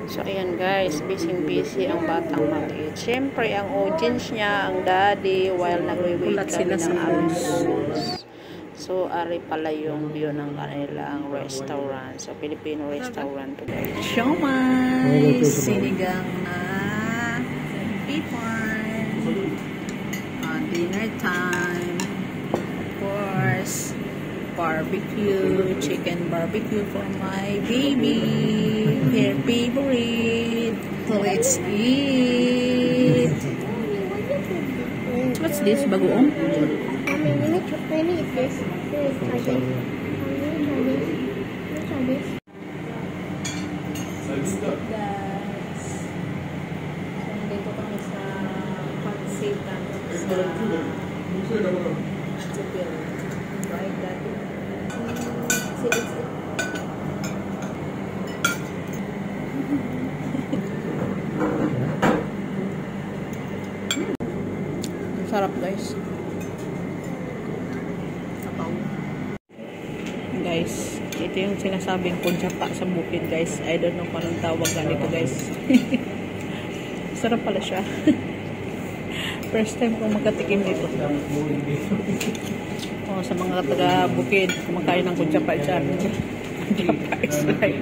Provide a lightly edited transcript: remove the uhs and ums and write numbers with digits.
So, ayan guys, busy ang batang maliit. Siyempre, ang audience niya, ang daddy, while nagwe-wait kami ng aming bus. So, ari pala yung view ng kanilang restaurant. So, Filipino restaurant to guys. Siomay! Sinigang na pipon. Dinner time. Of course, barbecue, chicken barbecue for my baby. Her favorite. Let's eat. What's this? Bagoong? Let me eat this. Let me try this. Guys, so nandito kami sa Pansitan sa Supil. Right, Daddy? Sit. Sarap guys. Guys, ito yung sinasabing kudyapa sa bukid guys. I don't know kung anong tawag ganito guys. Sarap pala siya. First time kong magkatikim dito. Oh, sa mga taga bukid, kumakain ng kudyapa dyan. Kudyapa is like